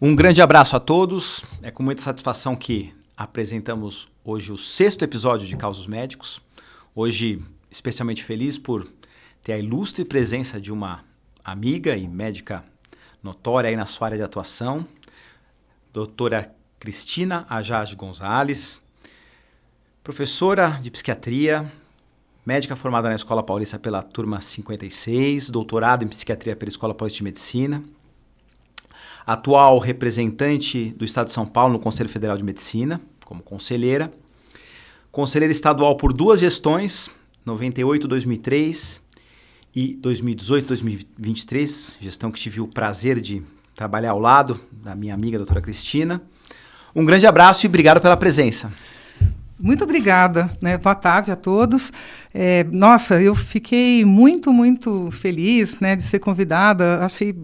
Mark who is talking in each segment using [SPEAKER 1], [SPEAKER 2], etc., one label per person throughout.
[SPEAKER 1] Um grande abraço a todos. É com muita satisfação que apresentamos hoje o 6º episódio de Causos Médicos. Hoje, especialmente feliz por ter a ilustre presença de uma amiga e médica notória aí na sua área de atuação, doutora Cristina Ajaj Gonzalez, professora de psiquiatria, médica formada na Escola Paulista pela turma 56, doutorado em psiquiatria pela Escola Paulista de Medicina, atual representante do Estado de São Paulo no Conselho Federal de Medicina, como conselheira estadual por 2 gestões, 98-2003 e 2018-2023, gestão que tive o prazer de trabalhar ao lado da minha amiga, doutora Cristina. Um grande abraço e obrigado pela presença.
[SPEAKER 2] Muito obrigada, né? Boa tarde a todos. Nossa, eu fiquei muito feliz, né, de ser convidada. Achei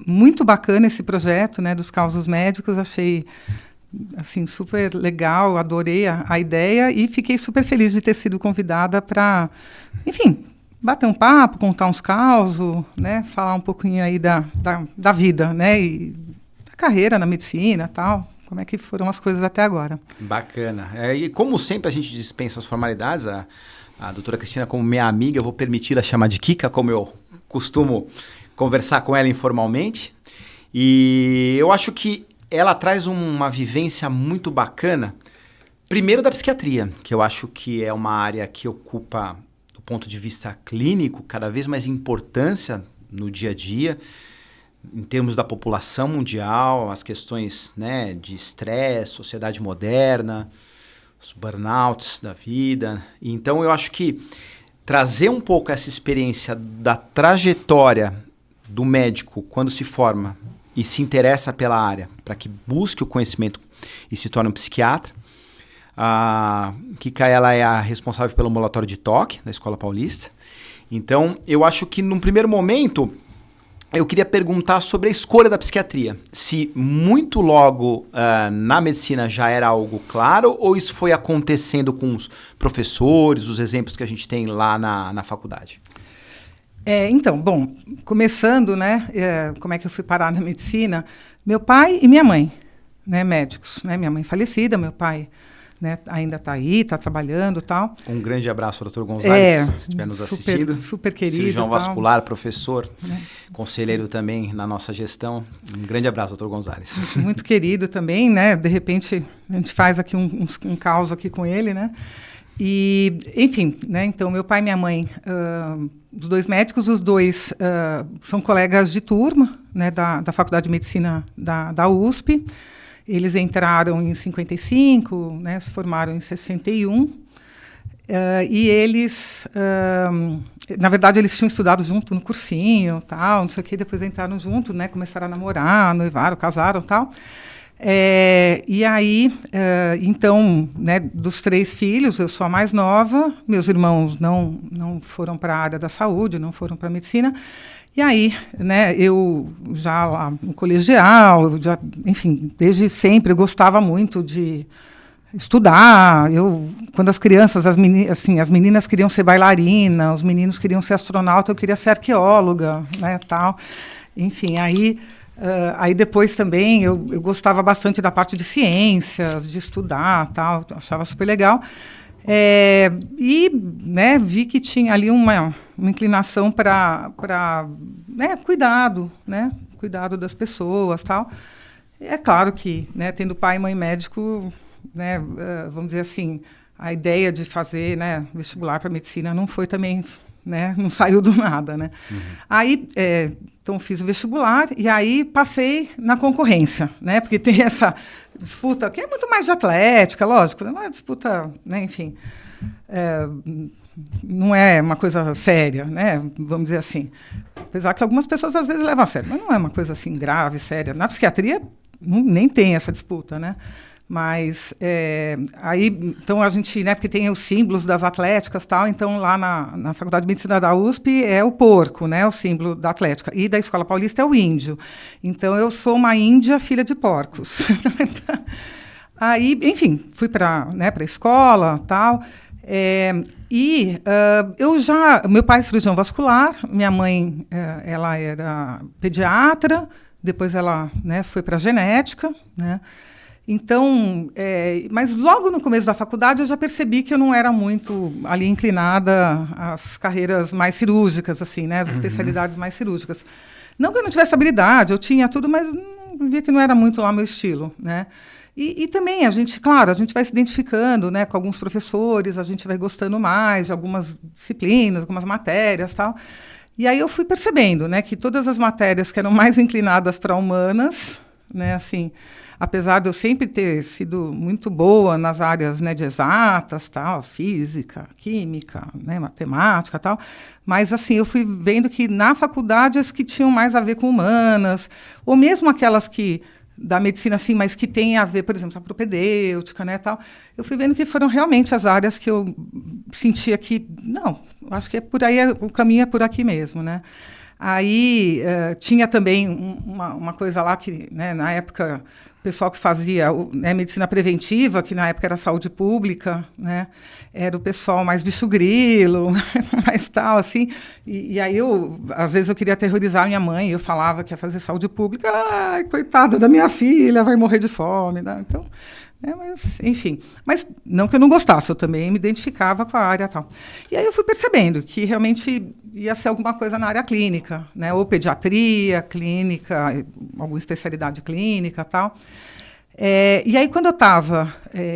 [SPEAKER 2] muito bacana esse projeto, né, dos Causos Médicos. Achei assim, super legal, adorei a ideia e fiquei super feliz de ter sido convidada para, enfim, bater um papo, contar uns causos, né, falar um pouquinho aí da vida, né, e da carreira na medicina e tal. Como é que foram as coisas até agora?
[SPEAKER 1] Bacana. E como sempre a gente dispensa as formalidades, a doutora Cristina, como minha amiga, eu vou permitir-la chamar de Kika, como eu costumo conversar com ela informalmente. E eu acho que ela traz uma vivência muito bacana, primeiro da psiquiatria, que eu acho que é uma área que ocupa, do ponto de vista clínico, cada vez mais importância no dia a dia, em termos da população mundial, as questões, né, de estresse, sociedade moderna, os burnouts da vida. Então eu acho que trazer um pouco essa experiência da trajetória do médico quando se forma e se interessa pela área, para que busque o conhecimento e se torne um psiquiatra. A Kika, ela é a responsável pelo ambulatório de toque da Escola Paulista. Então eu acho que num primeiro momento eu queria perguntar sobre a escolha da psiquiatria. Se muito logo na medicina já era algo claro ou isso foi acontecendo com os professores, os exemplos que a gente tem lá na faculdade?
[SPEAKER 2] Então, bom, começando, né, como é que eu fui parar na medicina? Meu pai e minha mãe, né, médicos, né, minha mãe falecida, meu pai, né, ainda está aí, está trabalhando e tal.
[SPEAKER 1] Um grande abraço, doutor Gonzalez, se estiver nos assistindo.
[SPEAKER 2] Super querido.
[SPEAKER 1] Cirurgião vascular, professor, conselheiro também na nossa gestão. Um grande abraço, doutor Gonzalez.
[SPEAKER 2] Muito querido também, né? De repente, a gente faz aqui um caos aqui com ele, né? E, enfim, né? Então, meu pai e minha mãe, os 2 médicos, os 2 são colegas de turma, né? Da Faculdade de Medicina da USP. Eles entraram em 55, né, se formaram em 61, e eles, na verdade, eles tinham estudado junto no cursinho, tal, não sei o quê, depois entraram junto, né, começaram a namorar, noivaram, casaram, tal. E aí, então, né, dos 3 filhos, eu sou a mais nova, meus irmãos não foram para a área da saúde, não foram para a medicina. E aí, né, eu já lá no colegial, enfim, desde sempre eu gostava muito de estudar. Quando as crianças, as meninas queriam ser bailarina, os meninos queriam ser astronauta, eu queria ser arqueóloga, né, tal. Enfim, aí depois também eu gostava bastante da parte de ciências, de estudar, tal, achava super legal. E, né, vi que tinha ali uma inclinação para né, cuidado das pessoas, tal. É claro que, né, tendo pai e mãe médico, né, vamos dizer assim, a ideia de fazer, né, vestibular para medicina não foi também, né, não saiu do nada, né. Uhum. Aí, então fiz o vestibular e aí passei na concorrência, né, porque tem essa disputa que é muito mais de atlética, lógico, não é disputa, né, enfim, não é uma coisa séria, né, vamos dizer assim. Apesar que algumas pessoas às vezes levam a sério, mas não é uma coisa assim grave, séria. Na psiquiatria nem tem essa disputa, né. Mas aí, então a gente, né, porque tem os símbolos das atléticas e tal, então lá na Faculdade de Medicina da USP é o porco, né, o símbolo da atlética, e da Escola Paulista é o índio. Então eu sou uma índia filha de porcos. Aí, enfim, fui para, né, a escola tal. Meu pai é cirurgião vascular, minha mãe ela era pediatra. depois ela, né, foi para genética, né? Então, mas logo no começo da faculdade eu já percebi que eu não era muito ali inclinada às carreiras mais cirúrgicas, assim, né, as especialidades mais cirúrgicas. Não que eu não tivesse habilidade, eu tinha tudo, mas via que não era muito lá meu estilo, né? E também a gente vai se identificando, né, com alguns professores, a gente vai gostando mais de algumas disciplinas, algumas matérias, tal. E aí eu fui percebendo, né, que todas as matérias que eram mais inclinadas para humanas, né, assim, apesar de eu sempre ter sido muito boa nas áreas, né, de exatas, tal, física, química, né, matemática, tal, mas assim eu fui vendo que na faculdade as que tinham mais a ver com humanas, ou mesmo aquelas que da medicina assim, mas que têm a ver, por exemplo, a propedêutica, né, tal, eu fui vendo que foram realmente as áreas que eu sentia que não, acho que é por aí, o caminho é por aqui mesmo, né? Aí tinha também uma coisa lá que, né, na época, o pessoal que fazia né, medicina preventiva, que na época era saúde pública, né, era o pessoal mais bicho-grilo, mais tal, assim. E aí, às vezes, eu queria aterrorizar a minha mãe, eu falava que ia fazer saúde pública. Ai, coitada da minha filha, vai morrer de fome. Né? Então, mas, enfim. Mas não que eu não gostasse, eu também me identificava com a área e tal. E aí eu fui percebendo que realmente ia ser alguma coisa na área clínica, né? Ou pediatria, clínica, alguma especialidade clínica e tal. E aí, quando eu estava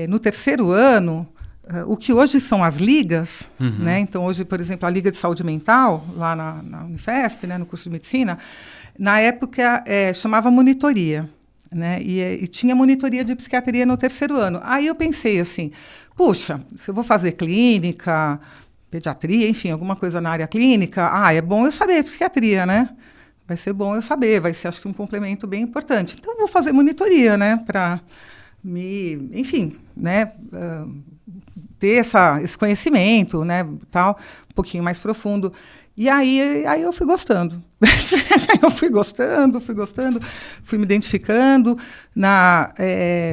[SPEAKER 2] no terceiro ano, o que hoje são as ligas, né? Então, hoje, por exemplo, a Liga de Saúde Mental, lá na Unifesp, né, no curso de medicina, na época chamava monitoria. Né? E tinha monitoria de psiquiatria no terceiro ano. Aí eu pensei assim, puxa, se eu vou fazer clínica, pediatria, enfim, alguma coisa na área clínica, é bom eu saber psiquiatria, né? Vai ser bom eu saber, vai ser, acho que, um complemento bem importante. Então, eu vou fazer monitoria, né? Para enfim, né? Ter esse conhecimento, né? Tal, um pouquinho mais profundo. E aí eu fui gostando. Eu fui gostando, fui me identificando.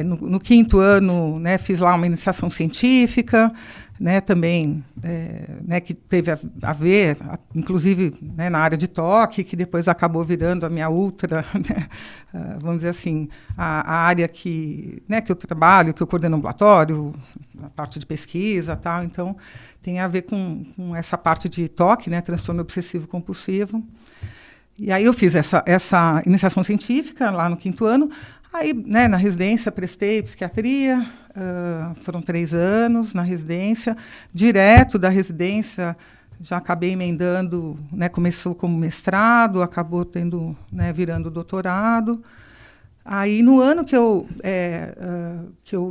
[SPEAKER 2] No quinto ano, né, fiz lá uma iniciação científica, né, também, né, que teve a ver, inclusive, né, na área de toque, que depois acabou virando a minha outra, né, vamos dizer assim, a área que eu trabalho, que eu coordeno ambulatório, a parte de pesquisa, tal. Então, tem a ver com essa parte de toque, né, transtorno obsessivo compulsivo. E aí eu fiz essa iniciação científica lá no quinto ano. Aí, né, na residência, prestei psiquiatria, foram 3 anos na residência. Direto da residência, já acabei emendando, né, começou como mestrado, acabou virando doutorado. Aí, no ano que eu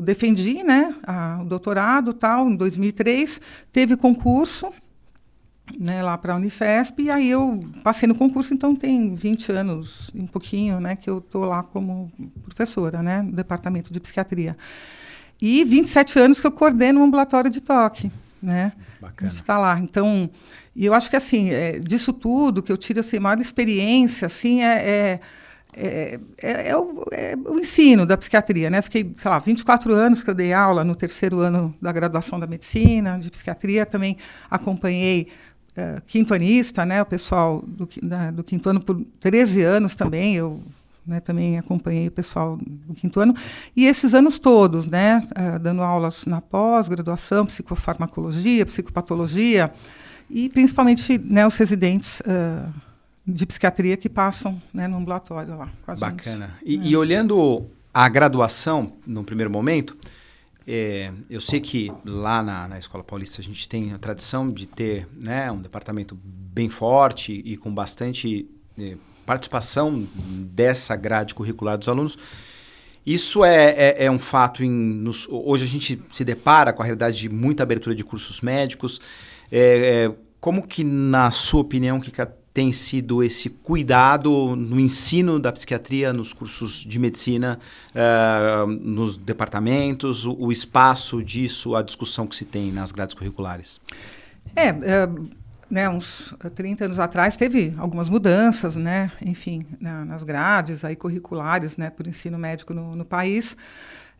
[SPEAKER 2] defendi, né, o doutorado, tal, em 2003, teve concurso, né, lá para a Unifesp, e aí eu passei no concurso, então tem 20 anos, um pouquinho, né, que eu estou lá como professora, né, no departamento de psiquiatria. E 27 anos que eu coordeno um ambulatório de toque, né? Bacana. A gente está lá. Então, e eu acho que, assim, disso tudo, que eu tiro, assim, a maior experiência, assim, o ensino da psiquiatria, né? Fiquei, sei lá, 24 anos que eu dei aula no terceiro ano da graduação da medicina, de psiquiatria, também acompanhei quintoanista, né, o pessoal do quinto ano por 13 anos também, eu, né, também acompanhei o pessoal do quinto ano, e esses anos todos, né, dando aulas na pós-graduação, psicofarmacologia, psicopatologia, e principalmente, né, os residentes de psiquiatria que passam, né, no ambulatório lá com a gente.
[SPEAKER 1] Bacana. E olhando a graduação, no primeiro momento, eu sei que lá na Escola Paulista a gente tem a tradição de ter, né, um departamento bem forte e com bastante participação dessa grade curricular dos alunos. Isso é um fato. Hoje a gente se depara com a realidade de muita abertura de cursos médicos. Como que, na sua opinião, que tem sido esse cuidado no ensino da psiquiatria, nos cursos de medicina, nos departamentos, o espaço disso, a discussão que se tem nas grades curriculares?
[SPEAKER 2] Né, uns 30 anos atrás teve algumas mudanças, né, enfim, nas grades aí curriculares, né, por ensino médico no país.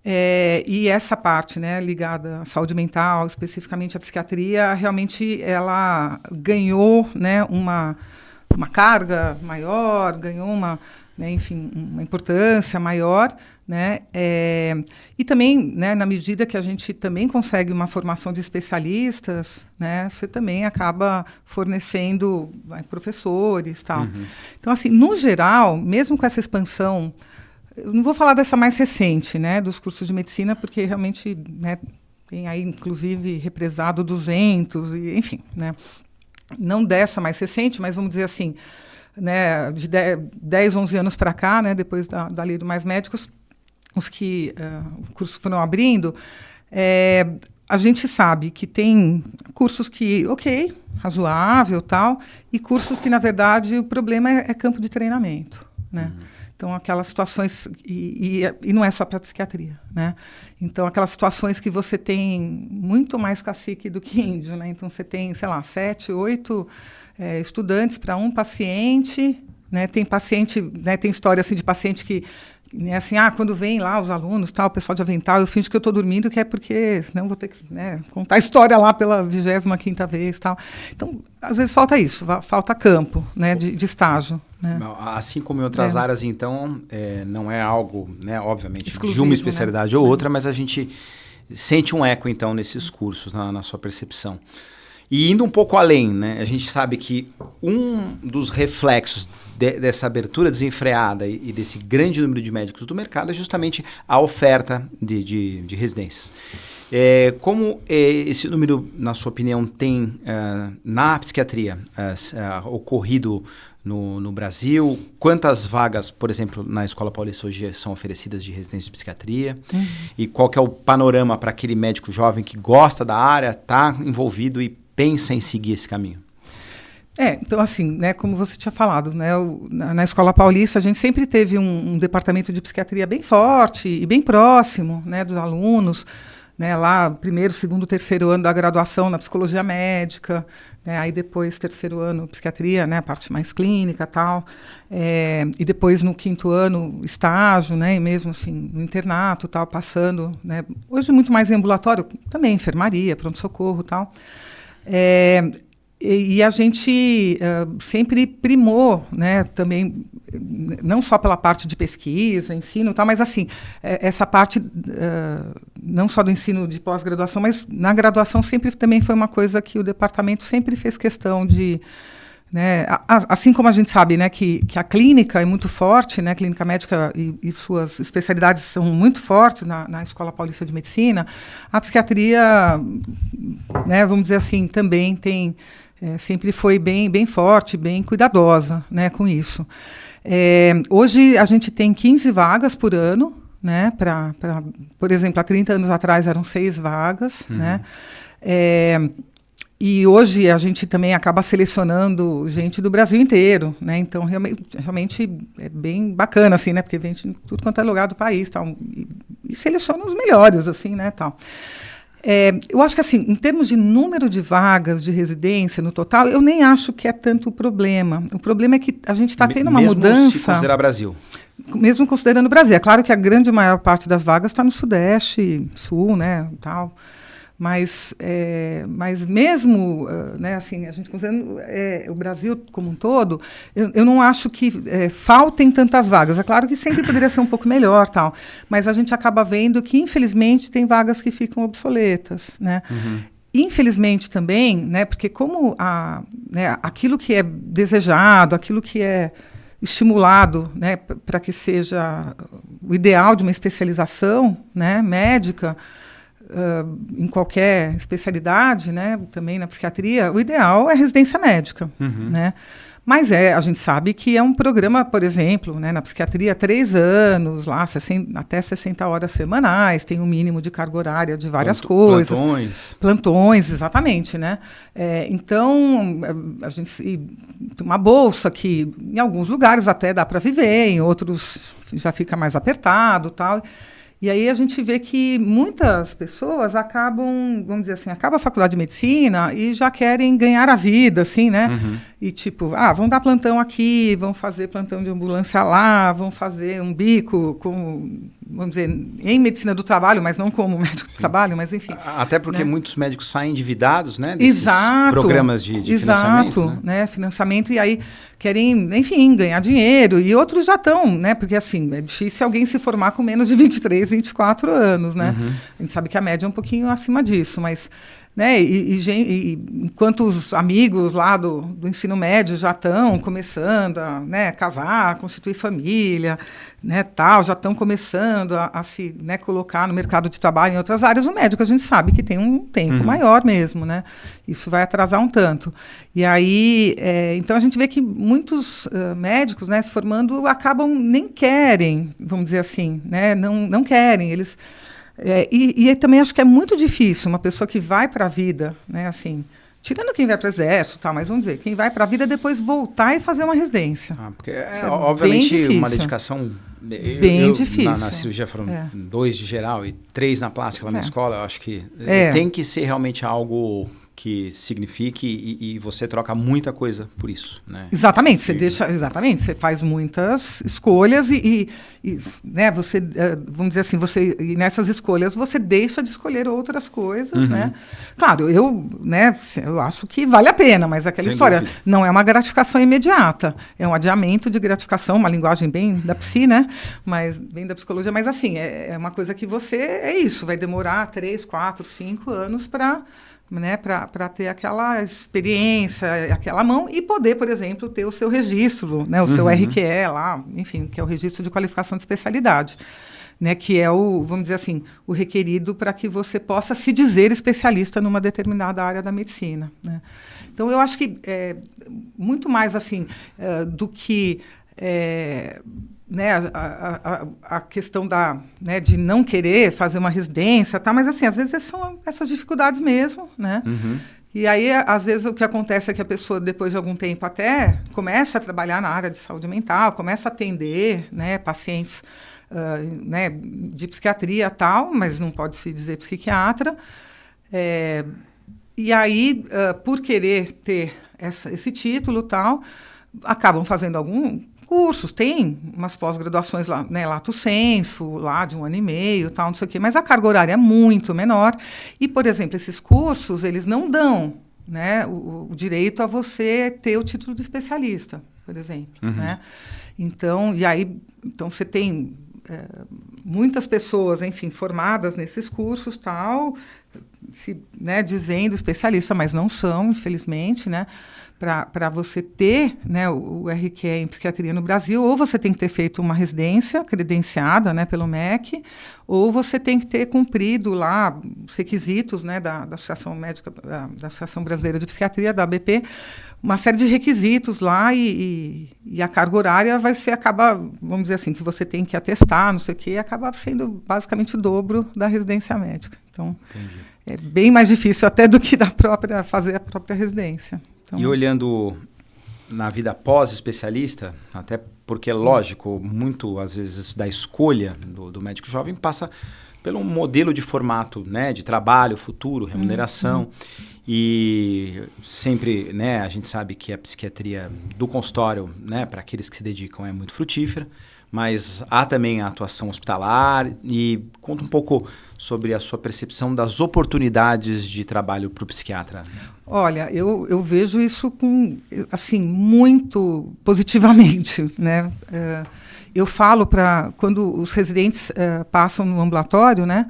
[SPEAKER 2] E essa parte, né, ligada à saúde mental, especificamente à psiquiatria, realmente ela ganhou, né, uma carga maior, ganhou né, enfim, uma importância maior, né, e também, né, na medida que a gente também consegue uma formação de especialistas, né, você também acaba fornecendo professores, tal. Então, assim, no geral, mesmo com essa expansão, eu não vou falar dessa mais recente, né, dos cursos de medicina, porque realmente, né, tem aí, inclusive, represado 200, e, enfim, né, não dessa mais recente, mas vamos dizer assim, né, de 10, 11 anos para cá, né, depois da Lei do Mais Médicos, os cursos foram abrindo, a gente sabe que tem cursos que, ok, razoável, tal, e cursos que, na verdade, o problema é campo de treinamento, né? Então, aquelas situações, e não é só para psiquiatria, né? Então, aquelas situações que você tem muito mais cacique do que índio, né? Então, você tem, sei lá, 7, 8 estudantes para um paciente, né? Tem paciente, né? Tem história assim de paciente que, né, assim, quando vem lá os alunos, tal, o pessoal de avental, eu finjo que eu estou dormindo, que é porque senão vou ter que, né, contar a história lá pela 25ª vez, tal. Então, às vezes falta isso, falta campo, né, de estágio. Né?
[SPEAKER 1] Assim como em outras áreas, então, não é algo, né, obviamente,
[SPEAKER 2] exclusivo,
[SPEAKER 1] de uma especialidade,
[SPEAKER 2] né?
[SPEAKER 1] ou outra, mas a gente sente um eco, então, nesses cursos, na sua percepção. E indo um pouco além, né, a gente sabe que um dos reflexos dessa abertura desenfreada e desse grande número de médicos do mercado é justamente a oferta de residências. Como esse número, na sua opinião, tem na psiquiatria ocorrido no Brasil? Quantas vagas, por exemplo, na Escola Paulista hoje são oferecidas de residência de psiquiatria? E qual que é o panorama para aquele médico jovem que gosta da área, está envolvido e pensa em seguir esse caminho?
[SPEAKER 2] Então, assim, né, como você tinha falado, né, na Escola Paulista a gente sempre teve um departamento de psiquiatria bem forte e bem próximo, né, dos alunos, né, lá primeiro, segundo, terceiro ano da graduação na psicologia médica, né, aí depois terceiro ano psiquiatria, né, a parte mais clínica e tal, e depois no quinto ano estágio, né, e mesmo assim no internato tal, passando, né, hoje muito mais em ambulatório, também enfermaria, pronto-socorro e tal. E a gente sempre primou, né, também, não só pela parte de pesquisa, ensino e tal, mas assim, essa parte não só do ensino de pós-graduação, mas na graduação sempre também foi uma coisa que o departamento sempre fez questão de, né, assim como a gente sabe, né, que a clínica é muito forte, né, a clínica médica e suas especialidades são muito fortes na Escola Paulista de Medicina, a psiquiatria, né, vamos dizer assim, também tem... sempre foi bem forte, bem cuidadosa, né, com isso. Hoje a gente tem 15 vagas por ano, né, por exemplo, há 30 anos atrás eram 6 vagas, né, e hoje a gente também acaba selecionando gente do Brasil inteiro, né, então realmente é bem bacana, assim, né, porque vem de tudo quanto é lugar do país, tal, e seleciona os melhores, assim, né, tal. Eu acho que, assim, em termos de número de vagas de residência no total, eu nem acho que é tanto o problema. O problema é que a gente está tendo uma mudança...
[SPEAKER 1] Mesmo se considerar Brasil.
[SPEAKER 2] Mesmo considerando o Brasil. É claro que a grande maior parte das vagas está no Sudeste, Sul, né, tal. Mas mesmo, né, assim, a gente considerando o Brasil como um todo, eu não acho que faltem tantas vagas. É claro que sempre poderia ser um pouco melhor, tal, mas a gente acaba vendo que, infelizmente, tem vagas que ficam obsoletas, né? Infelizmente também, né, porque como aquilo que é desejado, aquilo que é estimulado, né, para que seja o ideal de uma especialização, né, médica, em qualquer especialidade, né, também na psiquiatria, o ideal é residência médica, né? Mas a gente sabe que é um programa, por exemplo, né, na psiquiatria, 3 anos, lá, até 60 horas semanais, tem um mínimo de carga horária de várias coisas. Plantões, exatamente, né? Então, a gente tem uma bolsa que, em alguns lugares, até dá para viver, em outros já fica mais apertado, tal. E aí a gente vê que muitas pessoas acabam, vamos dizer assim, acaba a faculdade de medicina e já querem ganhar a vida, assim, né? E tipo, vão dar plantão aqui, vão fazer plantão de ambulância lá, vão fazer um bico com, vamos dizer, em medicina do trabalho, mas não como médico do trabalho, mas enfim.
[SPEAKER 1] Até porque, né, muitos médicos saem endividados, né?
[SPEAKER 2] Desses
[SPEAKER 1] programas de financiamento.
[SPEAKER 2] Né? Financiamento, e aí querem, enfim, ganhar dinheiro, e outros já estão, né? Porque, assim, é difícil alguém se formar com menos de 23, 24 anos, né? A gente sabe que a média é um pouquinho acima disso, mas... Né? Enquanto os amigos lá do ensino médio já estão começando a, né, casar, constituir família, né, tal, já estão começando a se, né, colocar no mercado de trabalho em outras áreas, o médico a gente sabe que tem um tempo maior mesmo, né? Isso vai atrasar um tanto. E aí, então a gente vê que muitos médicos, né, se formando acabam nem querem, vamos dizer assim, né? Não querem, eles... E também acho que é muito difícil uma pessoa que vai para a vida, né, assim, tirando quem vai para o exército, tá, mas vamos dizer, quem vai para a vida depois voltar e fazer uma residência.
[SPEAKER 1] Porque obviamente uma dedicação
[SPEAKER 2] bem difícil.
[SPEAKER 1] Na cirurgia foram 2 de geral e 3 na plástica lá na escola, eu acho que tem que ser realmente algo que signifique e você troca muita coisa por isso, né?
[SPEAKER 2] Exatamente, você faz muitas escolhas e né, você, vamos dizer assim, e nessas escolhas você deixa de escolher outras coisas, né? Claro, eu acho que vale a pena, mas aquela história não é uma gratificação imediata, é um adiamento de gratificação, uma linguagem bem da psi, né? Mas bem da psicologia, mas assim, é uma coisa que vai demorar 3, 4, 5 anos para ter aquela experiência, aquela mão e poder, por exemplo, ter o seu registro, né, o seu RQE lá, enfim, que é o registro de qualificação de especialidade, né, que é vamos dizer assim, o requerido para que você possa se dizer especialista numa determinada área da medicina, né? Então, eu acho que muito mais assim do que né, a questão de não querer fazer uma residência, tá? Mas assim, às vezes são essas dificuldades mesmo, né? E aí, às vezes, o que acontece é que a pessoa, depois de algum tempo até, começa a trabalhar na área de saúde mental, começa a atender, né, pacientes né, de psiquiatria e tal, mas não pode se dizer psiquiatra. E aí, por querer ter esse título e tal, acabam fazendo algum... cursos, tem umas pós-graduações lá, né, lato sensu, lá de 1 ano e meio, tal, não sei o quê, mas a carga horária é muito menor. E, por exemplo, esses cursos, eles não dão, né, o direito a você ter o título de especialista, por exemplo, né? Então, você tem muitas pessoas, enfim, formadas nesses cursos, tal, né, dizendo especialista, mas não são, infelizmente, né? Para você ter, né, o RQE em psiquiatria no Brasil, ou você tem que ter feito uma residência credenciada, né, pelo MEC, ou você tem que ter cumprido lá os requisitos, né, da Associação Médica, da Associação Brasileira de Psiquiatria, da ABP, uma série de requisitos lá e a carga horária acaba, vamos dizer assim, que você tem que atestar, não sei o quê, acaba sendo basicamente o dobro da residência médica. Então, é bem mais difícil até do que fazer a própria residência. Então,
[SPEAKER 1] e olhando na vida pós-especialista, até porque, lógico, muito, às vezes, da escolha do médico jovem passa pelo modelo de formato, né, de trabalho, futuro, remuneração. E sempre, né, a gente sabe que a psiquiatria do consultório, né, para aqueles que se dedicam, é muito frutífera, mas há também a atuação hospitalar. E conta um pouco sobre a sua percepção das oportunidades de trabalho para o psiquiatra.
[SPEAKER 2] Olha, eu vejo isso assim, muito positivamente, né? Eu falo quando os residentes passam no ambulatório, né,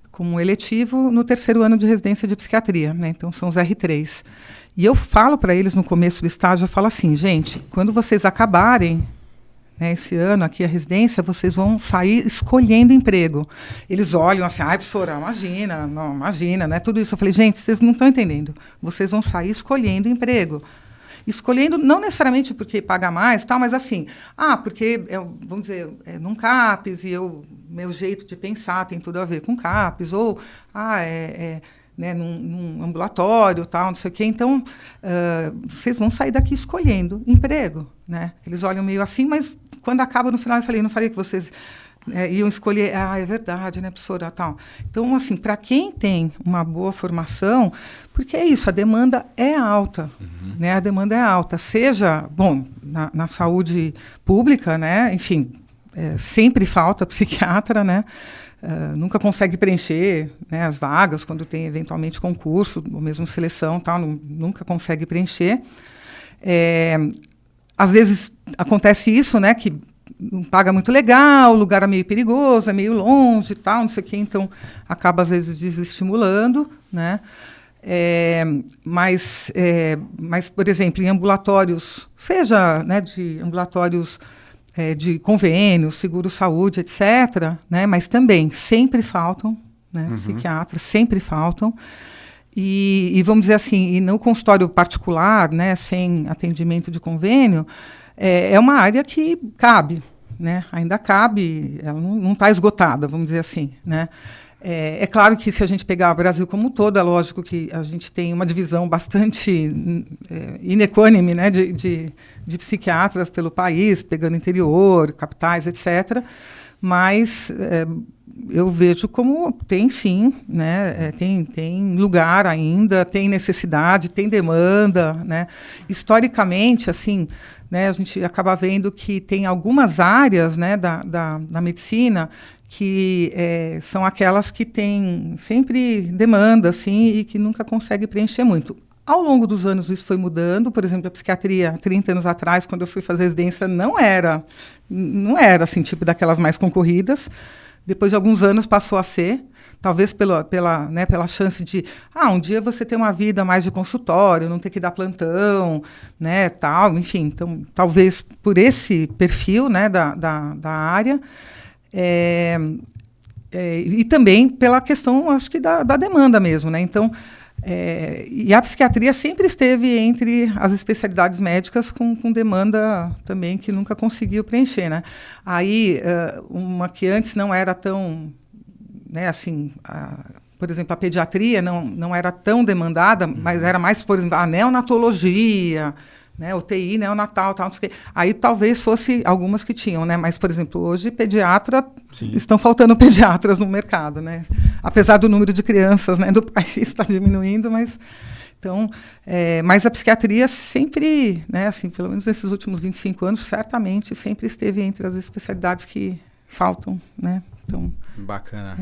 [SPEAKER 2] como eletivo, no 3º ano de residência de psiquiatria, né? Então, são os R3. E eu falo para eles no começo do estágio, eu falo assim, gente, quando vocês acabarem, né, esse ano aqui a residência, vocês vão sair escolhendo emprego. Eles olham assim, professora, imagina, né, tudo isso. Eu falei, gente, vocês não estão entendendo. Vocês vão sair escolhendo emprego. Escolhendo, não necessariamente porque paga mais, tal, mas assim, porque, vamos dizer, num CAPES e meu jeito de pensar tem tudo a ver com CAPES, ou, né, num ambulatório, tal, não sei o quê. Então, vocês vão sair daqui escolhendo emprego, né? Eles olham meio assim, mas quando acaba no final, não falei que vocês iam escolher, é verdade, né, professora, tal. Então, assim, para quem tem uma boa formação, porque é isso, a demanda é alta, né, a demanda é alta, seja, bom, na saúde pública, né, enfim, sempre falta psiquiatra, né, nunca consegue preencher, né, as vagas quando tem eventualmente concurso, ou mesmo seleção, tal, nunca consegue preencher. Às vezes acontece isso, né, que não paga muito legal, o lugar é meio perigoso, é meio longe, tal, não sei o quê, então acaba às vezes desestimulando, né? Mas, por exemplo, em ambulatórios, seja, né, de ambulatórios de convênio, seguro-saúde, etc., né, mas também sempre faltam, né, psiquiatras, sempre faltam. E vamos dizer assim, e no consultório particular, né, sem atendimento de convênio, é uma área que cabe, né, ainda cabe, ela não está esgotada, vamos dizer assim, né. É claro que se a gente pegar o Brasil como um todo, é lógico que a gente tem uma divisão bastante inequânime, né, de psiquiatras pelo país, pegando interior, capitais, etc., mas eu vejo como tem sim, né, tem lugar ainda, tem necessidade, tem demanda, né. Historicamente, assim, né, a gente acaba vendo que tem algumas áreas, né, da medicina que são aquelas que têm sempre demanda, assim, e que nunca consegue preencher muito. Ao longo dos anos isso foi mudando, por exemplo, a psiquiatria, 30 anos atrás, quando eu fui fazer residência, não era assim, tipo daquelas mais concorridas. Depois de alguns anos passou a ser, talvez pela chance de, um dia você ter uma vida mais de consultório, não ter que dar plantão, né, tal, enfim, então, talvez por esse perfil, né, da área, e também pela questão, acho que da demanda mesmo, né, então, e a psiquiatria sempre esteve entre as especialidades médicas com demanda também que nunca conseguiu preencher, né? Aí, uma que antes não era tão, né, assim, por exemplo, a pediatria não era tão demandada, mas era mais, por exemplo, a neonatologia, né, UTI, neonatal, tal, não sei o quê. Aí talvez fosse algumas que tinham, né? Mas, por exemplo, hoje estão faltando pediatras no mercado, né? Apesar do número de crianças, né, do país estar diminuindo, mas então, mas a psiquiatria sempre, né, assim, pelo menos nesses últimos 25 anos, certamente sempre esteve entre as especialidades que faltam, né? Então,
[SPEAKER 1] bacana.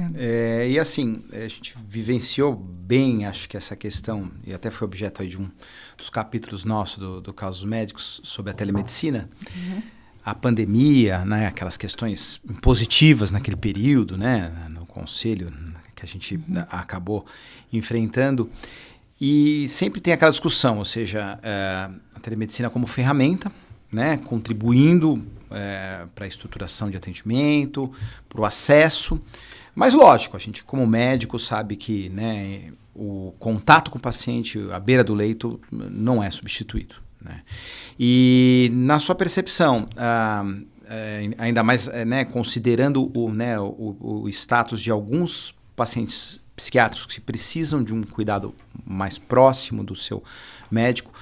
[SPEAKER 1] E assim, a gente vivenciou bem, acho que essa questão, e até foi objeto aí de um dos capítulos nossos do Casos Médicos sobre a telemedicina, a pandemia, né, aquelas questões positivas naquele período, né, no conselho que a gente acabou enfrentando, e sempre tem aquela discussão, ou seja, a telemedicina como ferramenta, né, contribuindo para a estruturação de atendimento, para o acesso. Mas, lógico, a gente, como médico, sabe que, né, o contato com o paciente à beira do leito não é substituído, né? E, na sua percepção, ainda mais né, considerando o status de alguns pacientes psiquiátricos que precisam de um cuidado mais próximo do seu médico,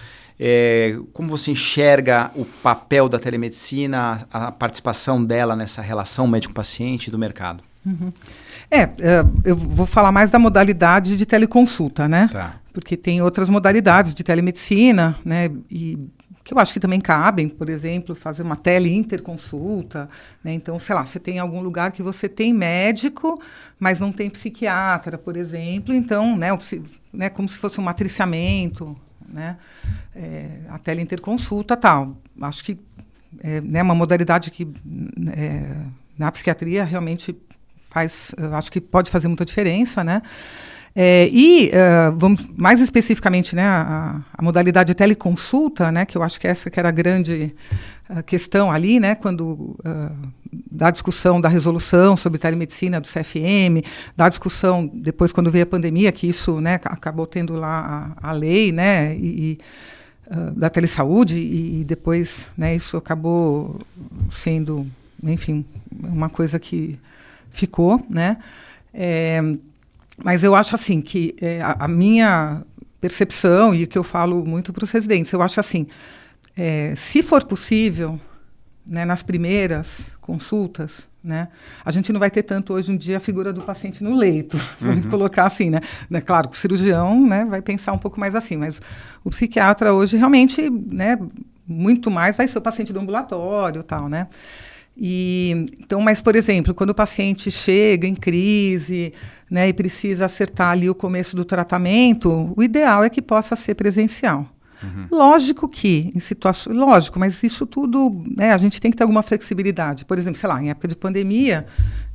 [SPEAKER 1] como você enxerga o papel da telemedicina, a participação dela nessa relação médico-paciente do mercado?
[SPEAKER 2] Eu vou falar mais da modalidade de teleconsulta, né?
[SPEAKER 1] Tá.
[SPEAKER 2] Porque tem outras modalidades de telemedicina, né? E que eu acho que também cabem, por exemplo, fazer uma tele-interconsulta, né? Então, sei lá, você tem algum lugar que você tem médico, mas não tem psiquiatra, por exemplo, então, né, como se fosse um matriciamento, né? A tele-interconsulta, tal. Acho que é uma modalidade que na psiquiatria realmente acho que pode fazer muita diferença, né? Vamos mais especificamente, né, a modalidade de teleconsulta, né, que eu acho que essa que era a grande questão ali, né, quando da discussão da resolução sobre telemedicina do CFM, da discussão depois quando veio a pandemia, que isso, né, acabou tendo lá a lei, né, da telesaúde e depois, né, isso acabou sendo, enfim, uma coisa que ficou, né? Mas eu acho assim que a minha percepção e o que eu falo muito para os residentes, eu acho assim, se for possível, né, nas primeiras consultas, né? A gente não vai ter tanto hoje em dia a figura do paciente no leito, vamos colocar assim, né? Claro que o cirurgião, né, vai pensar um pouco mais assim, mas o psiquiatra hoje realmente, né, muito mais vai ser o paciente do ambulatório e tal, né? Então, mas, por exemplo, quando o paciente chega em crise, né, e precisa acertar ali o começo do tratamento, o ideal é que possa ser presencial. Lógico que, em situações... Lógico, mas isso tudo, né, a gente tem que ter alguma flexibilidade. Por exemplo, sei lá, em época de pandemia,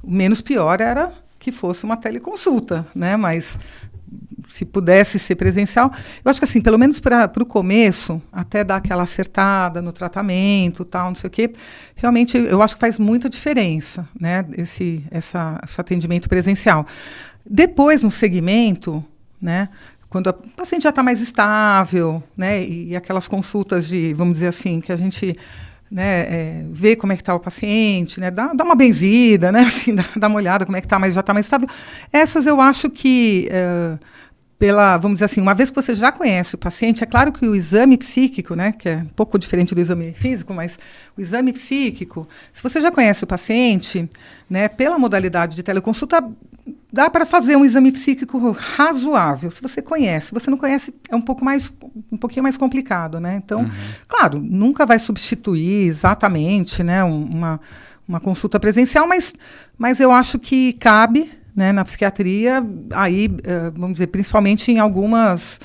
[SPEAKER 2] o menos pior era que fosse uma teleconsulta, né? Mas se pudesse ser presencial, eu acho que assim, pelo menos para o começo, até dar aquela acertada no tratamento, tal, não sei o quê, realmente eu acho que faz muita diferença, né, esse atendimento presencial. Depois, no segmento, né, quando a paciente já está mais estável, né, e aquelas consultas de, vamos dizer assim, que a gente, né, vê como é que está o paciente, né, dá uma benzida, né, assim, dá uma olhada como é que está, mas já está mais estável. Essas eu acho que, vamos dizer assim, uma vez que você já conhece o paciente, é claro que o exame psíquico, né, que é um pouco diferente do exame físico, mas o exame psíquico, se você já conhece o paciente, né, pela modalidade de teleconsulta, dá para fazer um exame psíquico razoável. Se você conhece, se você não conhece, é um pouquinho mais complicado, né? Então, claro, nunca vai substituir exatamente, né, uma consulta presencial, mas eu acho que cabe, né, na psiquiatria, aí, vamos dizer, principalmente em algumas...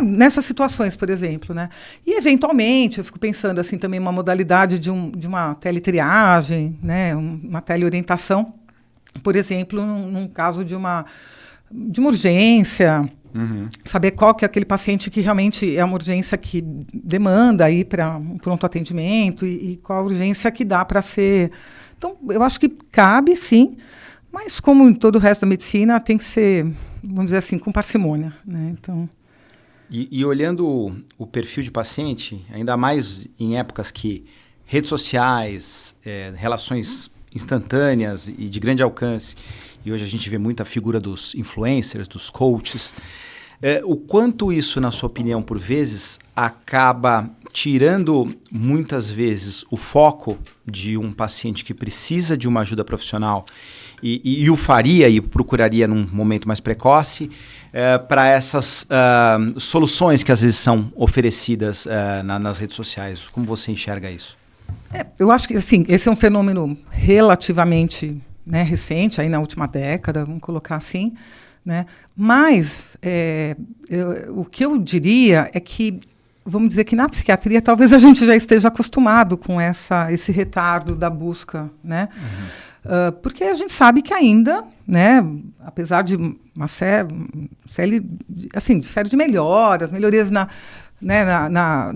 [SPEAKER 2] nessas situações, por exemplo, né? E, eventualmente, eu fico pensando assim também uma modalidade de uma teletriagem, né, uma teleorientação, por exemplo, num caso de uma urgência, saber qual que é aquele paciente que realmente é uma urgência que demanda ir para um pronto atendimento e qual a urgência que dá para ser... Então, eu acho que cabe, sim, mas como em todo o resto da medicina, tem que ser, vamos dizer assim, com parcimônia, né? Então...
[SPEAKER 1] E olhando o perfil de paciente, ainda mais em épocas que redes sociais, relações instantâneas e de grande alcance, e hoje a gente vê muita figura dos influencers, dos coaches, o quanto isso, na sua opinião, por vezes, acaba tirando muitas vezes o foco de um paciente que precisa de uma ajuda profissional e o faria e procuraria num momento mais precoce para essas soluções que às vezes são oferecidas nas redes sociais. Como você enxerga isso?
[SPEAKER 2] Eu acho que assim, esse é um fenômeno relativamente, né, recente, aí na última década, vamos colocar assim, né? Mas o que eu diria é que, vamos dizer que na psiquiatria talvez a gente já esteja acostumado com esse retardo da busca, né? Porque a gente sabe que ainda, né, apesar de uma série de melhorias na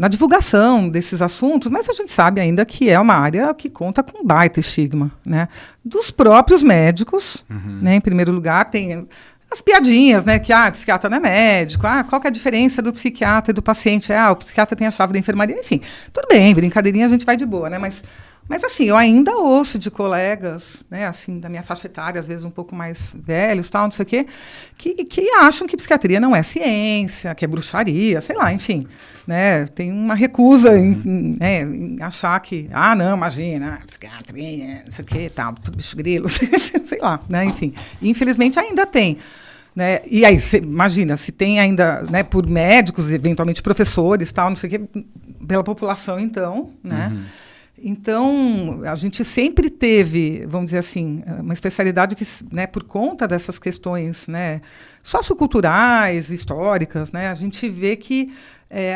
[SPEAKER 2] divulgação desses assuntos, mas a gente sabe ainda que é uma área que conta com um baita estigma, né? Dos próprios médicos, né? Em primeiro lugar, tem as piadinhas, né? Que o psiquiatra não é médico, qual que é a diferença do psiquiatra e do paciente? O psiquiatra tem a chave da enfermaria, enfim, tudo bem, brincadeirinha a gente vai de boa, né? Mas assim, eu ainda ouço de colegas, né, assim, da minha faixa etária, às vezes um pouco mais velhos, tal, não sei o quê, que acham que psiquiatria não é ciência, que é bruxaria, sei lá, enfim, né, tem uma recusa em achar que, não, imagina, psiquiatria, não sei o quê, tal, tudo bicho grilo, sei lá, né, enfim. E, infelizmente ainda tem. Né? E aí, imagina, se tem ainda, né, por médicos, eventualmente professores, tal, não sei o quê, pela população, então, né? Então, a gente sempre teve, vamos dizer assim, uma especialidade que, né, por conta dessas questões, né, socioculturais, históricas, né, a gente vê que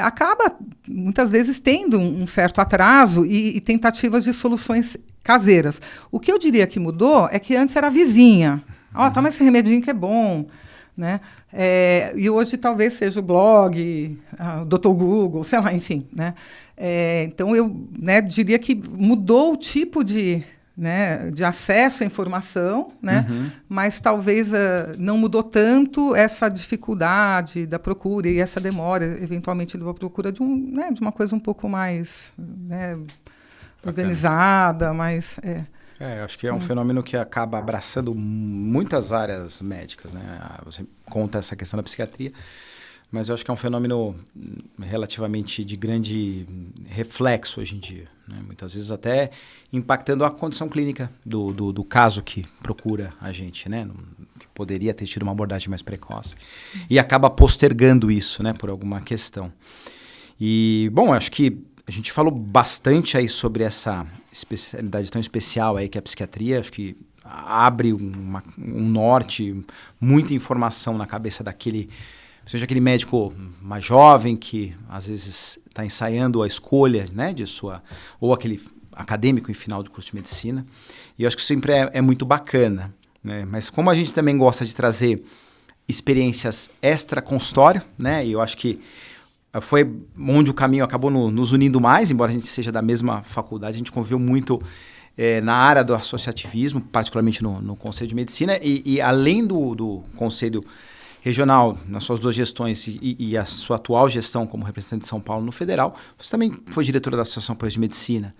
[SPEAKER 2] acaba, muitas vezes, tendo um certo atraso e tentativas de soluções caseiras. O que eu diria que mudou é que antes era a vizinha. Toma esse remedinho que é bom. Né? E hoje talvez seja o blog, o Dr. Google, sei lá, enfim. Né? Então, eu, né, diria que mudou o tipo de acesso à informação, né? Mas talvez não mudou tanto essa dificuldade da procura e essa demora, eventualmente, da procura de uma coisa um pouco mais, né, organizada, mais...
[SPEAKER 1] acho que é um fenômeno que acaba abraçando muitas áreas médicas, né? Você conta essa questão da psiquiatria, mas eu acho que é um fenômeno relativamente de grande reflexo hoje em dia, né? Muitas vezes até impactando a condição clínica do caso que procura a gente, né? Que poderia ter tido uma abordagem mais precoce. E acaba postergando isso, né? Por alguma questão. E, bom, acho que a gente falou bastante aí sobre essa especialidade tão especial aí que é a psiquiatria. Acho que abre um norte, muita informação na cabeça seja aquele médico mais jovem que às vezes está ensaiando a escolha, né, ou aquele acadêmico em final de curso de medicina. E eu acho que sempre é muito bacana, né? Mas como a gente também gosta de trazer experiências extra-consultório, né, e eu acho que foi onde o caminho acabou nos unindo mais, embora a gente seja da mesma faculdade, a gente conviveu muito na área do associativismo, particularmente no Conselho de Medicina, e além do Conselho Regional, nas suas 2 gestões e a sua atual gestão como representante de São Paulo no Federal, você também foi diretora da Associação Paulista de Medicina.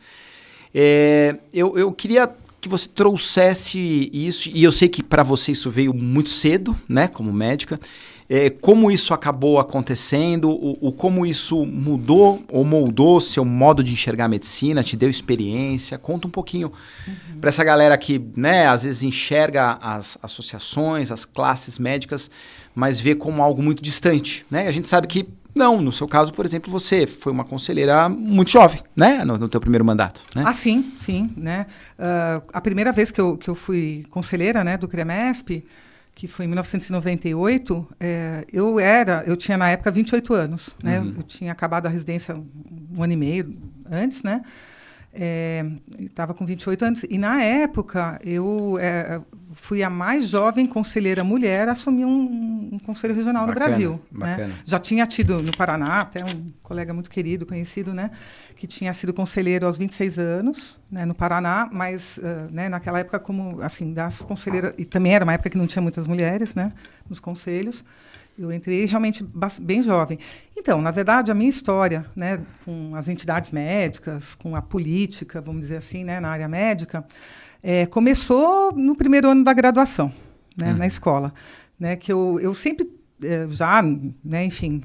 [SPEAKER 1] Eu queria que você trouxesse isso, e eu sei que para você isso veio muito cedo, né, como médica, como isso acabou acontecendo, como isso mudou ou moldou seu modo de enxergar a medicina, te deu experiência. Conta um pouquinho para essa galera que, né, às vezes enxerga as associações, as classes médicas, mas vê como algo muito distante, né? A gente sabe que não, no seu caso, por exemplo, você foi uma conselheira muito jovem, né, no teu primeiro mandato, né?
[SPEAKER 2] Ah, sim, né? A primeira vez que eu fui conselheira, né, do CREMESP, que foi em 1998, eu tinha na época 28 anos, né? Eu tinha acabado a residência 1 ano e meio antes, né? Estava com 28 anos. E na época eu fui a mais jovem conselheira mulher a assumir um conselho regional no Brasil.
[SPEAKER 1] Bacana.
[SPEAKER 2] Né? Já tinha tido no Paraná, até um colega muito querido, conhecido, né? Que tinha sido conselheiro aos 26 anos, né, no Paraná, mas né, naquela época, como assim, das conselheiras, e também era uma época que não tinha muitas mulheres, né, nos conselhos. Eu entrei realmente bem jovem. Então, na verdade, a minha história, né, com as entidades médicas, com a política, vamos dizer assim, né, na área médica, começou no primeiro ano da graduação, né, na escola, né, que eu sempre já, né, enfim,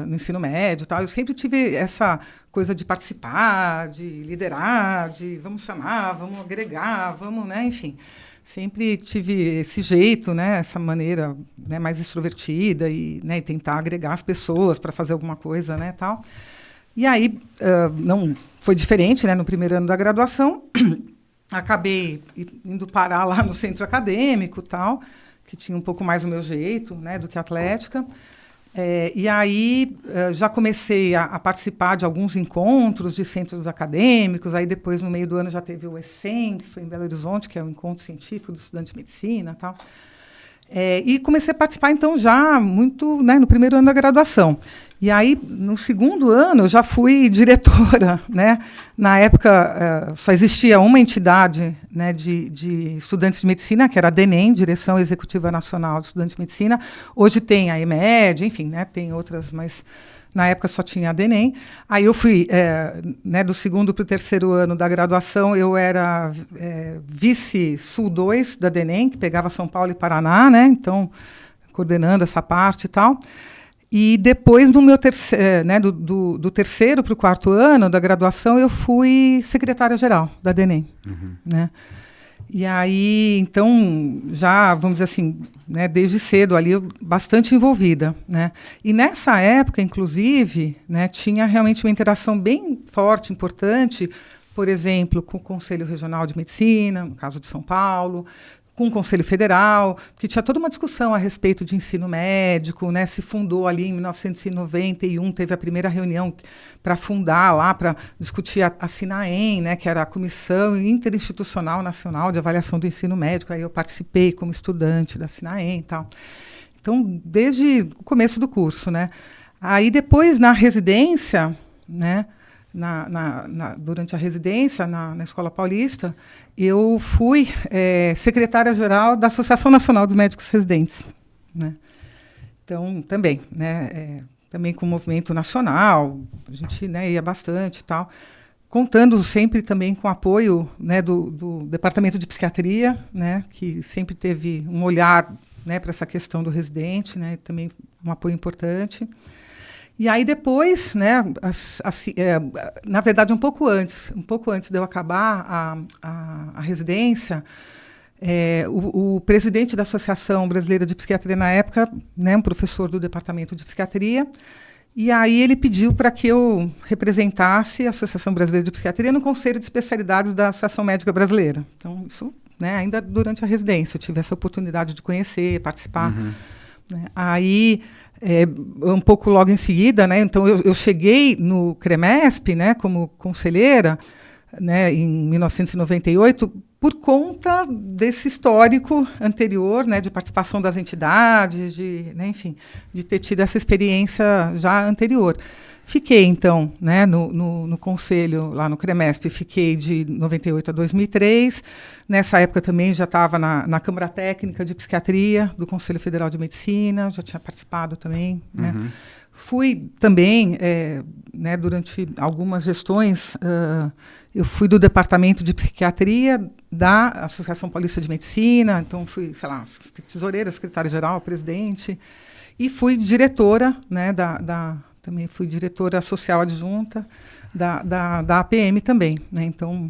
[SPEAKER 2] no ensino médio, tal, eu sempre tive essa coisa de participar, de liderar, de vamos chamar, vamos agregar, vamos, né, enfim. Sempre tive esse jeito, né, essa maneira, né, mais extrovertida e, né, tentar agregar as pessoas para fazer alguma coisa, né, tal. E aí não foi diferente, né, no primeiro ano da graduação, acabei indo parar lá no centro acadêmico, tal, que tinha um pouco mais o meu jeito, né, do que a atlética. E aí já comecei a participar de alguns encontros de centros acadêmicos. Aí depois, no meio do ano, já teve o ESSEM, que foi em Belo Horizonte, que é o Encontro Científico dos Estudantes de Medicina, tal. E comecei a participar, então, já muito, né, no primeiro ano da graduação. E aí, no segundo ano, eu já fui diretora, né? Na época, só existia uma entidade, né, de estudantes de medicina, que era a DENEM, Direção Executiva Nacional de Estudantes de Medicina. Hoje tem a EMED, enfim, né, tem outras, mas na época só tinha a DENEM. Aí eu fui, né, do segundo para o terceiro ano da graduação, eu era vice-Sul 2 da DENEM, que pegava São Paulo e Paraná, né? Então, coordenando essa parte e tal. E depois, no meu né, do terceiro para o quarto ano da graduação, eu fui secretária-geral da DENEM. Né? E aí, então, já, vamos dizer assim, né, desde cedo ali, bastante envolvida. Né? E nessa época, inclusive, né, tinha realmente uma interação bem forte, importante, por exemplo, com o Conselho Regional de Medicina, no caso de São Paulo, com o Conselho Federal, porque tinha toda uma discussão a respeito de ensino médico, né? Se fundou ali em 1991, teve a primeira reunião para fundar lá, para discutir a SINAEM, né? Que era a Comissão Interinstitucional Nacional de Avaliação do Ensino Médico. Aí eu participei como estudante da SINAEM e tal. Então, desde o começo do curso, né? Aí depois, na residência, né? Durante a residência na Escola Paulista, eu fui secretária-geral da Associação Nacional dos Médicos Residentes. Né? Então, também, né, também com o movimento nacional, a gente, né, ia bastante e tal, contando sempre também com o apoio, né, do Departamento de Psiquiatria, né, que sempre teve um olhar, né, para essa questão do residente, né, também um apoio importante. E aí depois, né, na verdade um pouco antes de eu acabar a residência, o presidente da Associação Brasileira de Psiquiatria na época, né, um professor do Departamento de Psiquiatria, e aí ele pediu para que eu representasse a Associação Brasileira de Psiquiatria no Conselho de Especialidades da Associação Médica Brasileira. Então, isso, né, ainda durante a residência, eu tive essa oportunidade de conhecer, participar. Né. Aí, um pouco logo em seguida, né, então eu cheguei no CREMESP, né, como conselheira, né, em 1998, por conta desse histórico anterior, né, de participação das entidades, né, enfim, de ter tido essa experiência já anterior. Fiquei, então, né, no conselho, lá no CREMESP, fiquei de 98 a 2003. Nessa época também já estava na Câmara Técnica de Psiquiatria do Conselho Federal de Medicina, já tinha participado também, né. Fui também, né, durante algumas gestões, eu fui do Departamento de Psiquiatria da Associação Paulista de Medicina, então fui, sei lá, tesoureira, secretária-geral, presidente, e fui diretora, né, também fui diretora social adjunta da APM também, né, então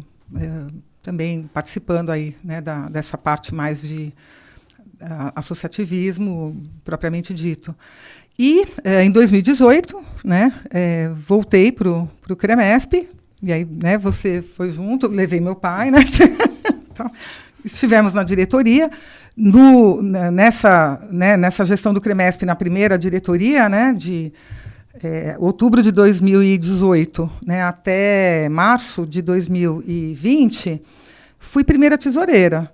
[SPEAKER 2] também participando aí, né, dessa parte mais de associativismo propriamente dito. E em 2018, né, voltei para o CREMESP, e aí, né, você foi junto, levei meu pai, né, então, estivemos na diretoria, nessa gestão do CREMESP, na primeira diretoria, né, de outubro de 2018, né, até março de 2020, fui primeira tesoureira,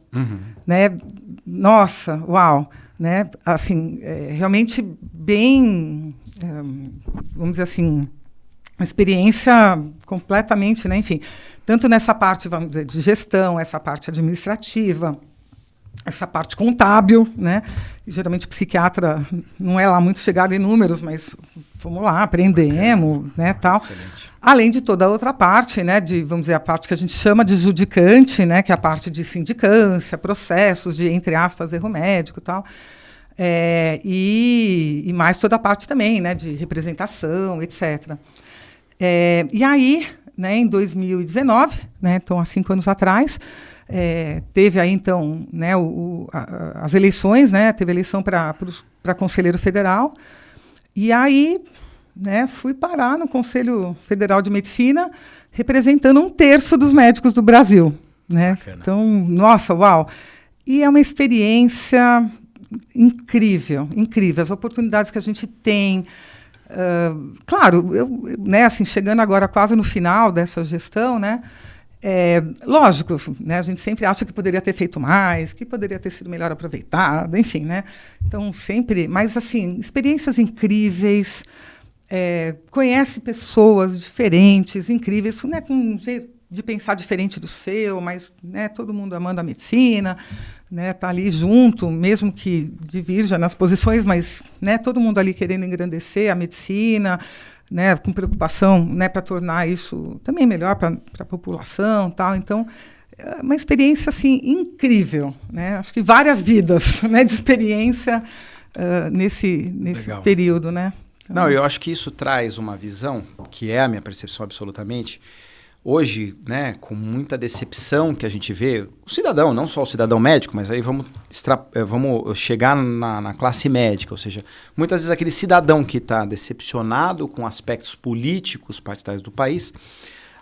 [SPEAKER 2] né, nossa, uau, né, assim, realmente bem, vamos dizer assim, uma experiência completamente, né, enfim, tanto nessa parte, vamos dizer, de gestão, essa parte administrativa, essa parte contábil, né, geralmente o psiquiatra não é lá muito chegado em números, mas fomos lá, aprendemos, né, tal.
[SPEAKER 1] Excelente.
[SPEAKER 2] Além de toda a outra parte, né, vamos dizer, a parte que a gente chama de judicante, né, que é a parte de sindicância, processos de, entre aspas, erro médico e tal. E mais toda a parte também, né, de representação, etc. E aí, né, em 2019, né, então há 5 anos atrás, teve aí então, né, as eleições, né, teve eleição para Conselheiro Federal, e aí, né, fui parar no Conselho Federal de Medicina representando 1/3 dos médicos do Brasil, né?
[SPEAKER 1] Bacana.
[SPEAKER 2] Então, nossa, uau! E é uma experiência incrível, incrível. As oportunidades que a gente tem. Claro, né, assim, chegando agora quase no final dessa gestão, né, lógico, né, a gente sempre acha que poderia ter feito mais, que poderia ter sido melhor aproveitado, enfim, né? Então, sempre, mas assim, experiências incríveis, conhece pessoas diferentes, incríveis, né, com um jeito de pensar diferente do seu, mas, né, todo mundo amando a medicina, né, tá ali junto, mesmo que divirja nas posições, mas, né, todo mundo ali querendo engrandecer a medicina, né, com preocupação, né, para tornar isso também melhor para a população, tal. Então, é uma experiência assim incrível, né? Acho que várias vidas, né, de experiência nesse período, né? Então,
[SPEAKER 1] não, eu acho que isso traz uma visão, que é a minha percepção absolutamente. Hoje, né, com muita decepção que a gente vê, o cidadão, não só o cidadão médico, mas aí vamos chegar na classe médica, ou seja, muitas vezes aquele cidadão que está decepcionado com aspectos políticos partidários do país,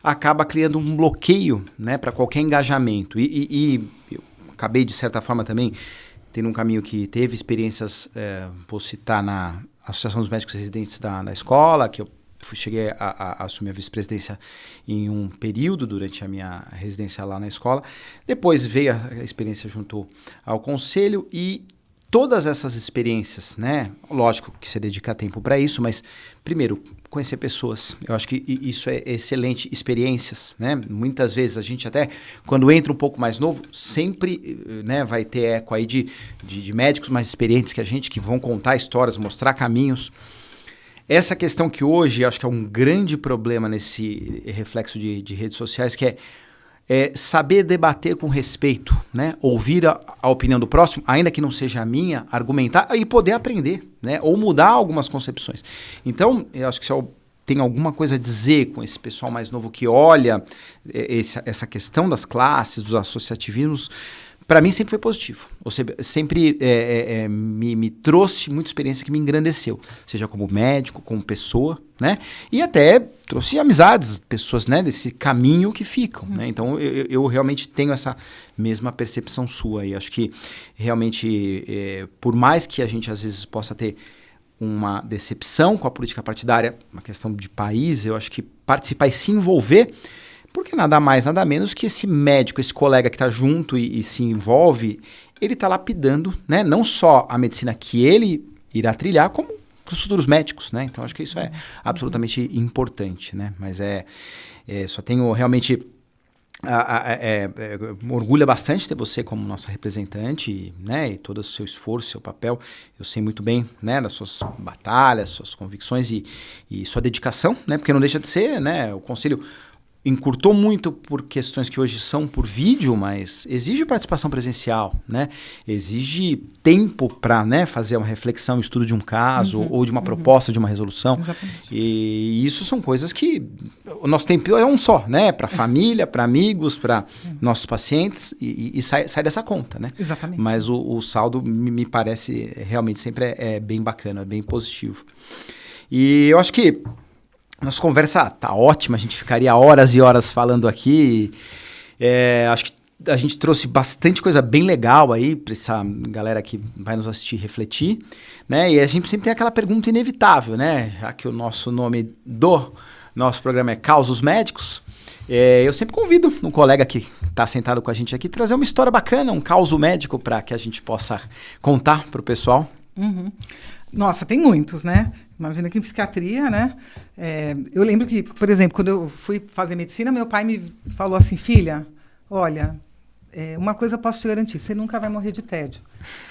[SPEAKER 1] acaba criando um bloqueio, né, para qualquer engajamento. E eu acabei, de certa forma, também tendo um caminho que teve experiências, vou citar na Associação dos Médicos Residentes da escola, que eu cheguei a assumir a vice-presidência em um período durante a minha residência lá na escola. Depois veio a experiência junto ao conselho e todas essas experiências, né? Lógico que você dedica tempo para isso, mas primeiro, conhecer pessoas. Eu acho que isso é excelente. Experiências, né? Muitas vezes a gente até, quando entra um pouco mais novo, sempre, né, vai ter eco aí de médicos mais experientes que a gente, que vão contar histórias, mostrar caminhos. Essa questão que hoje acho que é um grande problema nesse reflexo de redes sociais, que é saber debater com respeito, né? Ouvir a opinião do próximo, ainda que não seja a minha, argumentar e poder aprender, né? Ou mudar algumas concepções. Então, eu acho que se eu tenho alguma coisa a dizer com esse pessoal mais novo que olha essa questão das classes, dos associativismos, para mim sempre foi positivo. Ou seja, sempre me trouxe muita experiência que me engrandeceu, seja como médico, como pessoa, né? E até trouxe amizades, pessoas, né, desse caminho que ficam, né? Então eu realmente tenho essa mesma percepção sua. E acho que realmente, por mais que a gente às vezes possa ter uma decepção com a política partidária, uma questão de país, eu acho que participar e se envolver, porque nada mais, nada menos que esse médico, esse colega que está junto e se envolve, ele está lapidando, né, não só a medicina que ele irá trilhar, como os futuros médicos, né? Então, acho que isso é absolutamente importante, né? Mas só tenho realmente... me orgulha bastante ter você como nossa representante, né? E todo o seu esforço, seu papel. Eu sei muito bem, né, das suas batalhas, suas convicções e sua dedicação, né? Porque não deixa de ser, né? O Conselho encurtou muito por questões que hoje são por vídeo, mas exige participação presencial, né? Exige tempo para, né, fazer uma reflexão, estudo de um caso ou de uma proposta, de uma resolução.
[SPEAKER 2] Exatamente.
[SPEAKER 1] E isso são coisas que o nosso tempo é um só, né? Para família, para amigos, para nossos pacientes e sai dessa conta, né?
[SPEAKER 2] Exatamente.
[SPEAKER 1] Mas o saldo me parece realmente sempre bem bacana, bem positivo. E eu acho que nossa conversa tá ótima, a gente ficaria horas e horas falando aqui. Acho que a gente trouxe bastante coisa bem legal aí para essa galera que vai nos assistir refletir, né? E a gente sempre tem aquela pergunta inevitável, né? Já que o nosso nome do nosso programa é Causos Médicos, eu sempre convido um colega que está sentado com a gente aqui trazer uma história bacana, um causo médico para que a gente possa contar para o pessoal.
[SPEAKER 2] Nossa, tem muitos, né? Imagina que em psiquiatria, né? Eu lembro que, por exemplo, quando eu fui fazer medicina, meu pai me falou assim, filha, olha, uma coisa eu posso te garantir, você nunca vai morrer de tédio.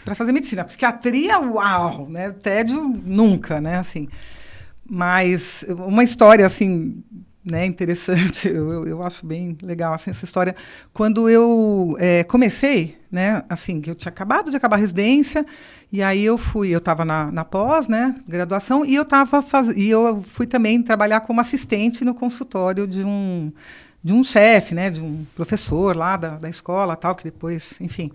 [SPEAKER 2] Para fazer medicina, psiquiatria, uau, né? Tédio, nunca, né? Assim, mas uma história, assim, né, interessante, eu acho bem legal assim, essa história. Quando eu comecei, né, assim, que eu tinha acabado de acabar a residência, e aí eu estava na pós, né, graduação, e eu fui também trabalhar como assistente no consultório de um chefe, né, de um professor lá da escola, tal, que depois, enfim,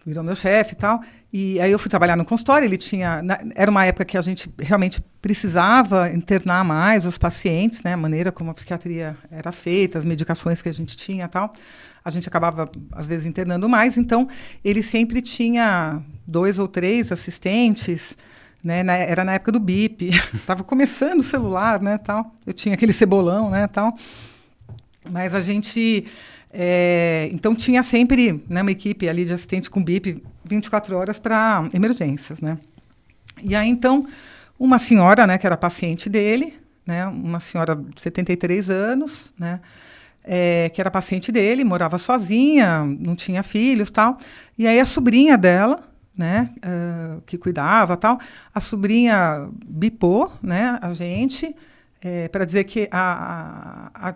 [SPEAKER 2] virou meu chefe e tal. E aí eu fui trabalhar no consultório, era uma época que a gente realmente precisava internar mais os pacientes, né, a maneira como a psiquiatria era feita, as medicações que a gente tinha e tal. A gente acabava, às vezes, internando mais, então ele sempre tinha 2 ou 3 assistentes, né, era na época do BIP, estava começando o celular, né, tal. Eu tinha aquele cebolão, né, tal. Mas a gente... então, tinha sempre, né, uma equipe ali de assistente com BIP 24 horas para emergências, né? E aí, então, uma senhora, né, que era paciente dele, né, uma senhora de 73 anos, né, que era paciente dele, morava sozinha, não tinha filhos, tal. E aí a sobrinha dela, né, que cuidava, tal, a sobrinha bipou, né, a gente... para dizer que a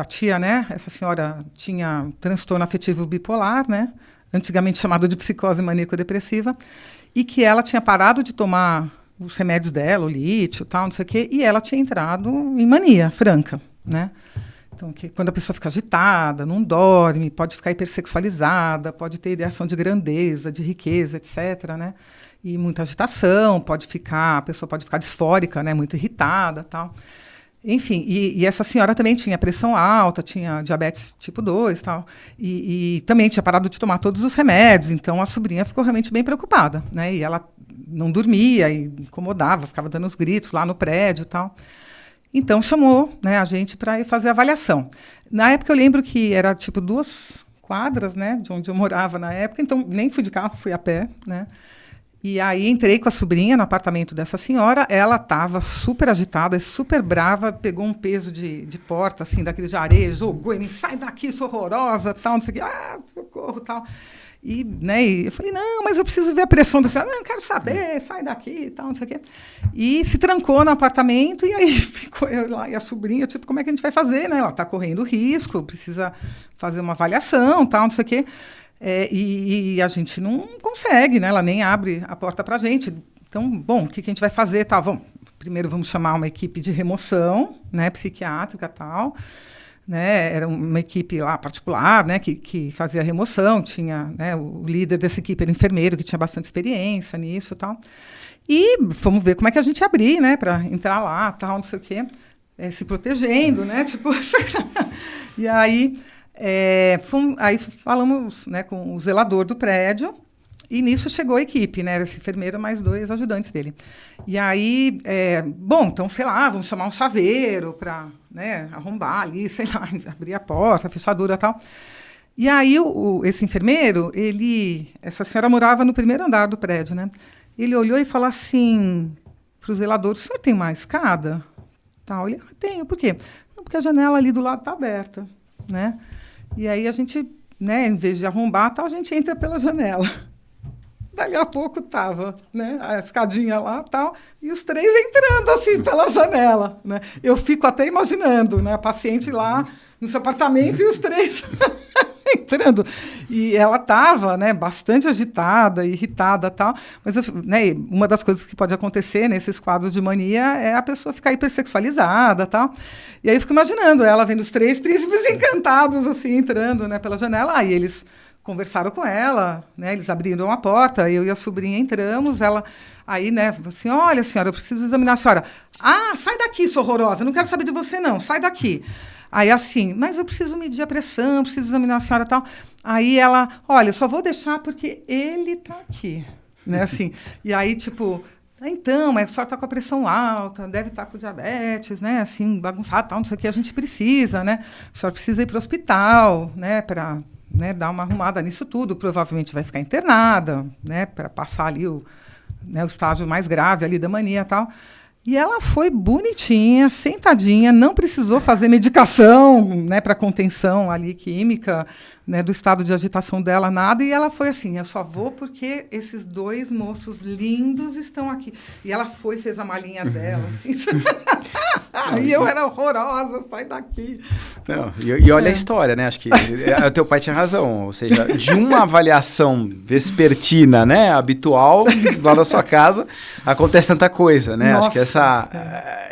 [SPEAKER 2] tia, né, essa senhora tinha transtorno afetivo bipolar, né, antigamente chamado de psicose maníaco-depressiva, e que ela tinha parado de tomar os remédios dela, o lítio, tal, não sei o quê, e ela tinha entrado em mania franca, né. Então, quando a pessoa fica agitada, não dorme, pode ficar hipersexualizada, pode ter ideação de grandeza, de riqueza, etc., né, e muita agitação, a pessoa pode ficar disfórica, né, muito irritada, tal. Enfim, e essa senhora também tinha pressão alta, tinha diabetes tipo 2, tal, e também tinha parado de tomar todos os remédios, então a sobrinha ficou realmente bem preocupada, né, e ela não dormia, e incomodava, ficava dando os gritos lá no prédio, tal. Então chamou, né, a gente para ir fazer a avaliação. Na época eu lembro que era tipo 2 quadras, né, de onde eu morava na época, então nem fui de carro, fui a pé, né. E aí entrei com a sobrinha no apartamento dessa senhora, ela estava super agitada, super brava, pegou um peso de porta, assim, daquele de areia, jogou em mim, sai daqui, sou horrorosa, tal, não sei o quê. socorro, tal. E, né, e eu falei, não, mas eu preciso ver a pressão do senhor. Não, quero saber, sai daqui e tal, não sei o quê. E se trancou no apartamento, e aí ficou eu lá e a sobrinha, tipo, como é que a gente vai fazer, né? Ela está correndo risco, precisa fazer uma avaliação, tal, não sei o quê. E a gente não consegue, né? Ela nem abre a porta para a gente. Então, bom, o que a gente vai fazer? Tá, primeiro vamos chamar uma equipe de remoção, né, psiquiátrica e tal. Né, era uma equipe lá particular, né, que fazia a remoção, tinha, né, o líder dessa equipe era enfermeiro, que tinha bastante experiência nisso e tal. E fomos ver como é que a gente ia abrir, né, para entrar lá, tal, não sei o quê, se protegendo, né, tipo... E aí, aí falamos, né, com o zelador do prédio, e nisso chegou a equipe, né? Esse enfermeiro mais 2 ajudantes dele. E aí, bom, então, sei lá, vamos chamar um chaveiro para, né, arrombar ali, sei lá, abrir a porta, a fechadura e tal. E aí, esse enfermeiro, essa senhora morava no primeiro andar do prédio, né? Ele olhou e falou assim para o zelador, o senhor tem uma escada? Tal. Ele, tenho, por quê? Não, porque a janela ali do lado está aberta, né? E aí a gente, né, em vez de arrombar, tal, a gente entra pela janela. Dali a pouco estava, né, a escadinha lá tal, e os 3 entrando assim pela janela. Né? Eu fico até imaginando, né, a paciente lá no seu apartamento e os 3 entrando. E ela estava, né, bastante agitada, irritada tal. Mas né, uma das coisas que pode acontecer nesses quadros de mania é a pessoa ficar hipersexualizada tal. E aí eu fico imaginando ela vendo os 3 príncipes encantados assim entrando, né, pela janela. Aí eles conversaram com ela, né? Eles abriram a porta, eu e a sobrinha entramos, ela aí, né, assim, olha, senhora, eu preciso examinar a senhora. Ah, sai daqui, sua horrorosa, não quero saber de você, não, sai daqui. Aí, assim, mas eu preciso medir a pressão, preciso examinar a senhora e tal. Aí ela, olha, eu só vou deixar porque ele está aqui, né, assim. E aí, tipo, então, mas a senhora está com a pressão alta, deve estar com diabetes, né, assim, bagunçado, tal, não sei o que, a gente precisa, né, a senhora precisa ir para o hospital, né, para... né, dar uma arrumada nisso tudo, provavelmente vai ficar internada, né, para passar ali o estágio mais grave ali da mania e tal. E ela foi bonitinha, sentadinha, não precisou fazer medicação, né, para contenção ali química, né, do estado de agitação dela, nada. E ela foi assim, eu só vou porque esses 2 moços lindos estão aqui. E ela foi, fez a malinha dela, assim. E eu era horrorosa, sai daqui.
[SPEAKER 1] Não, e olha a história, né? Acho que o teu pai tinha razão. Ou seja, de uma avaliação vespertina, né, habitual, lá da sua casa, acontece tanta coisa, né?
[SPEAKER 2] Nossa,
[SPEAKER 1] acho que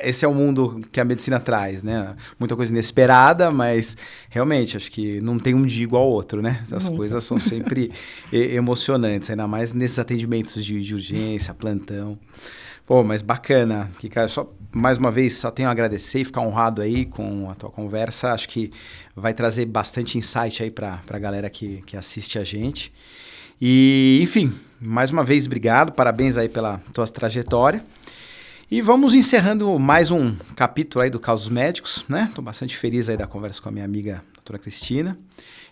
[SPEAKER 1] esse é o mundo que a medicina traz, né? Muita coisa inesperada, mas realmente acho que não tem um dia igual ao outro, né? As coisas são sempre emocionantes, ainda mais nesses atendimentos de urgência, plantão. Pô, mas bacana, Kika, só mais uma vez só tenho a agradecer e ficar honrado aí com a tua conversa. Acho que vai trazer bastante insight aí para a galera que assiste a gente. E, enfim, mais uma vez, obrigado, parabéns aí pela tua trajetória. E vamos encerrando mais um capítulo aí do Causos Médicos, né? Estou bastante feliz aí da conversa com a minha amiga, doutora Cristina.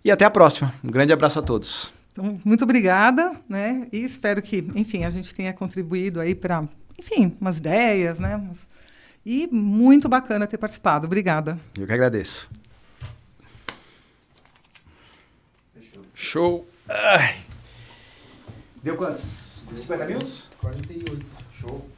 [SPEAKER 1] E até a próxima. Um grande abraço a todos.
[SPEAKER 2] Então, muito obrigada, né? E espero que, enfim, a gente tenha contribuído aí para, enfim, umas ideias, né? E muito bacana ter participado. Obrigada.
[SPEAKER 1] Eu que agradeço.
[SPEAKER 3] Fechou.
[SPEAKER 1] Show. Ai. Deu quantos? 50 minutos?
[SPEAKER 3] 48. Show.